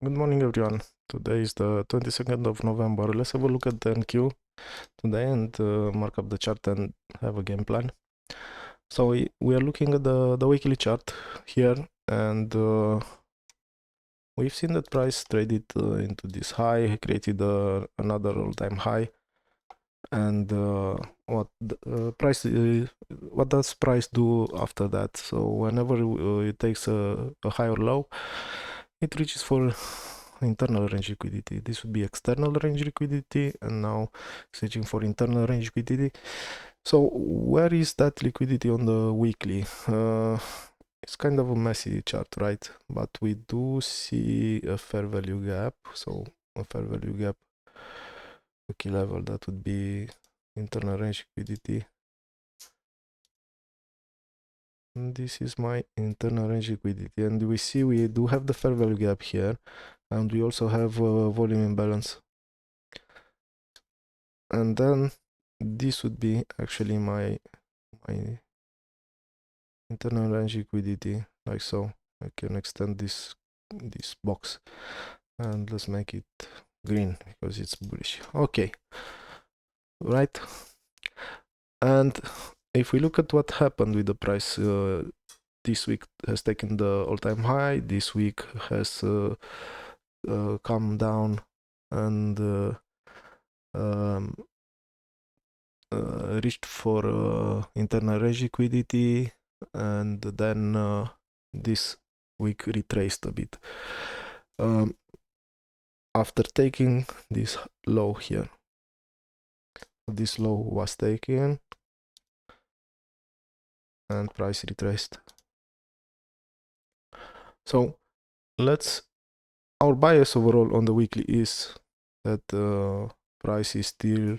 Good morning, everyone. Today is the 22nd of November. Let's have a look at the NQ today and mark up the chart and have a game plan. So we are looking at the weekly chart here, and we've seen that price traded into this high, created another all-time high, and what does price do after that? So whenever it takes a higher low, it reaches for internal range liquidity. This would be external range liquidity, and now searching for internal range liquidity. So where is that liquidity on the weekly? It's kind of a messy chart, right? But we do see a fair value gap. So a fair value gap, a key level, that would be internal range liquidity. And this is my internal range liquidity, and we see we do have the fair value gap here, and we also have volume imbalance. And then this would be actually my internal range liquidity, like so. I can extend this box, and let's make it green because it's bullish. Okay, right. And if we look at what happened with the price, this week has taken the all-time high. This week has come down and um, reached for internal range liquidity, and then this week retraced a bit after taking this low here. This low was taken and price retraced. So our bias overall on the weekly is that price is still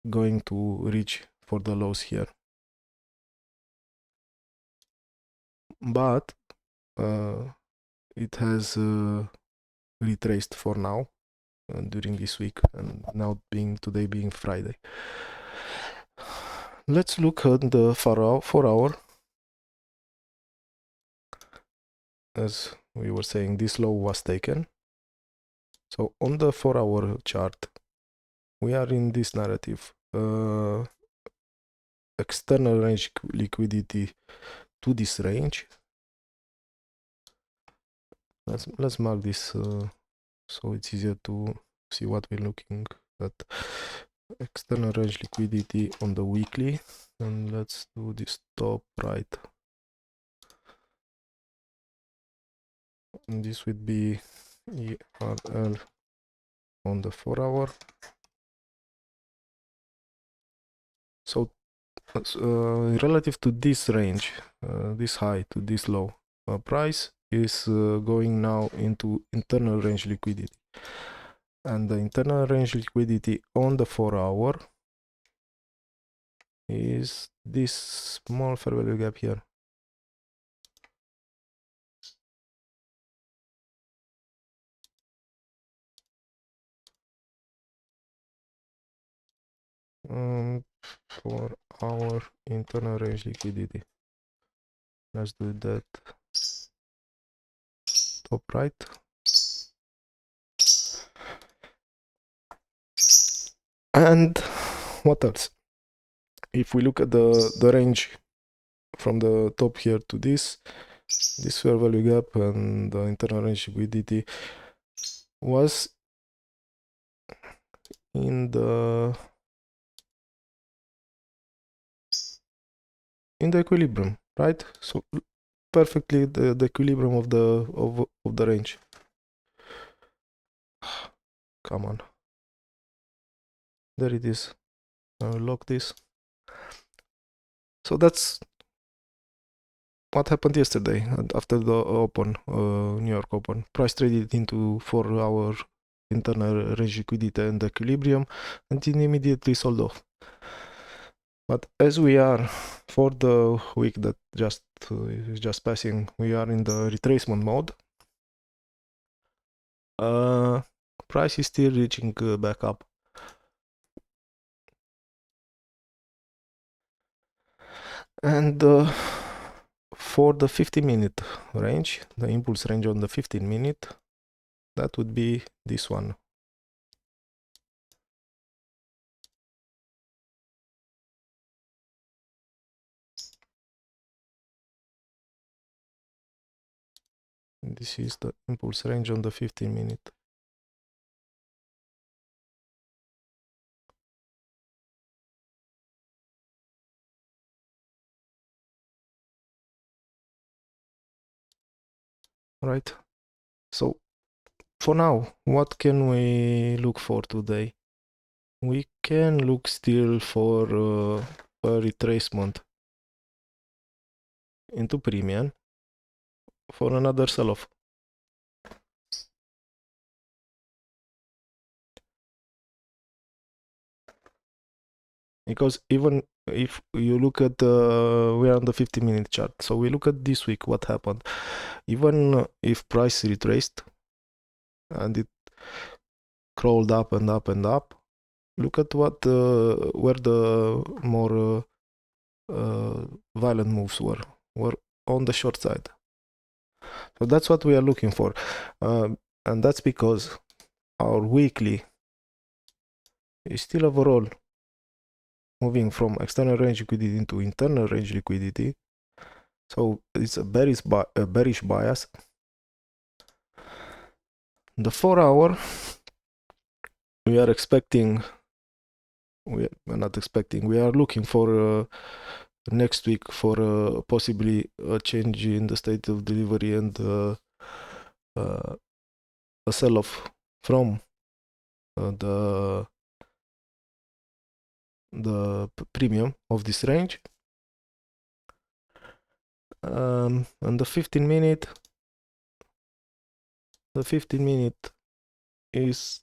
going to reach for the lows here, but it has retraced for now during this week, and now today being Friday. Let's look at the 4 hour. As we were saying, this low was taken. So on the 4-hour chart, we are in this narrative. External range liquidity to this range. Let's mark this so it's easier to see what we're looking at. External range liquidity on the weekly, and let's do this top right. And this would be ERL on the 4-hour. So relative to this range, this high to this low, price is going now into internal range liquidity, and the internal range liquidity on the 4-hour is this small fair value gap here. For our internal range liquidity, let's do that top right. And what else? If we look at the range from the top here to this fair value gap and the internal range liquidity was in the equilibrium, right? So perfectly the equilibrium of the range. Come on, there it is. I'll lock this. So that's what happened yesterday after the open, New York Open. Price traded into 4-hour internal range liquidity and equilibrium, and it immediately sold off. But as we are for the week that is just passing, we are in the retracement mode. Price is still reaching back up. And for the 15-minute range, the impulse range on the 15-minute, that would be this one. This is the impulse range on the 15-minute. Right. So for now, what can we look for today? We can look still for a retracement into premium for another sell-off. Because even if you look at we are on the 50-minute chart, so we look at this week what happened. Even if price retraced and it crawled up and up and up, look at what where the more violent moves were on the short side. So that's what we are looking for, and that's because our weekly is still overall moving from external range liquidity into internal range liquidity. So it's a bearish bias. The 4-hour, we are expecting, we are not expecting, we are looking for next week for possibly a change in the state of delivery and a sell-off from the premium of this range. And the 15-minute is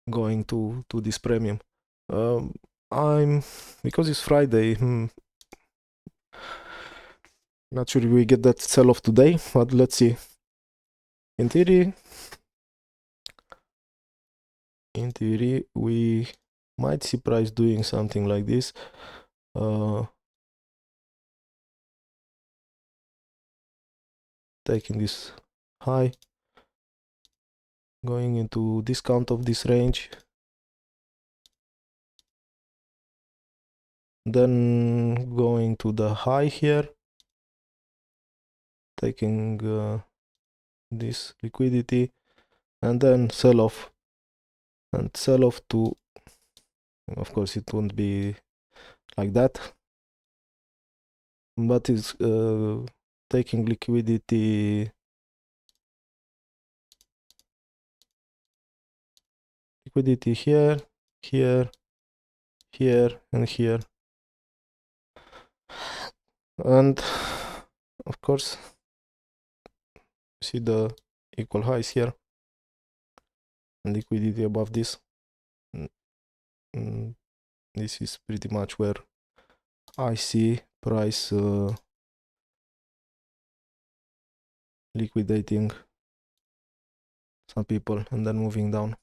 going to this premium. Because it's Friday, not sure if we get that sell-off today, but let's see. In theory, we might see price doing something like this. Taking this high, going into discount of this range, then going to the high here, taking this liquidity, and then sell off, and sell off to, of course it won't be like that, but it's taking liquidity here, here, here, and here, and of course see the equal highs here and liquidity above this. This is pretty much where I see price liquidating some people and then moving down.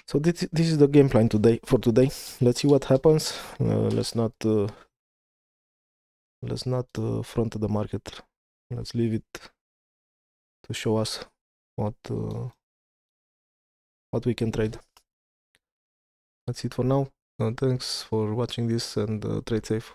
So this is the game plan for today. Let's see what happens. Let's not front the market. Let's leave it to show us what we can trade. That's it for now. Thanks for watching this, and trade safe.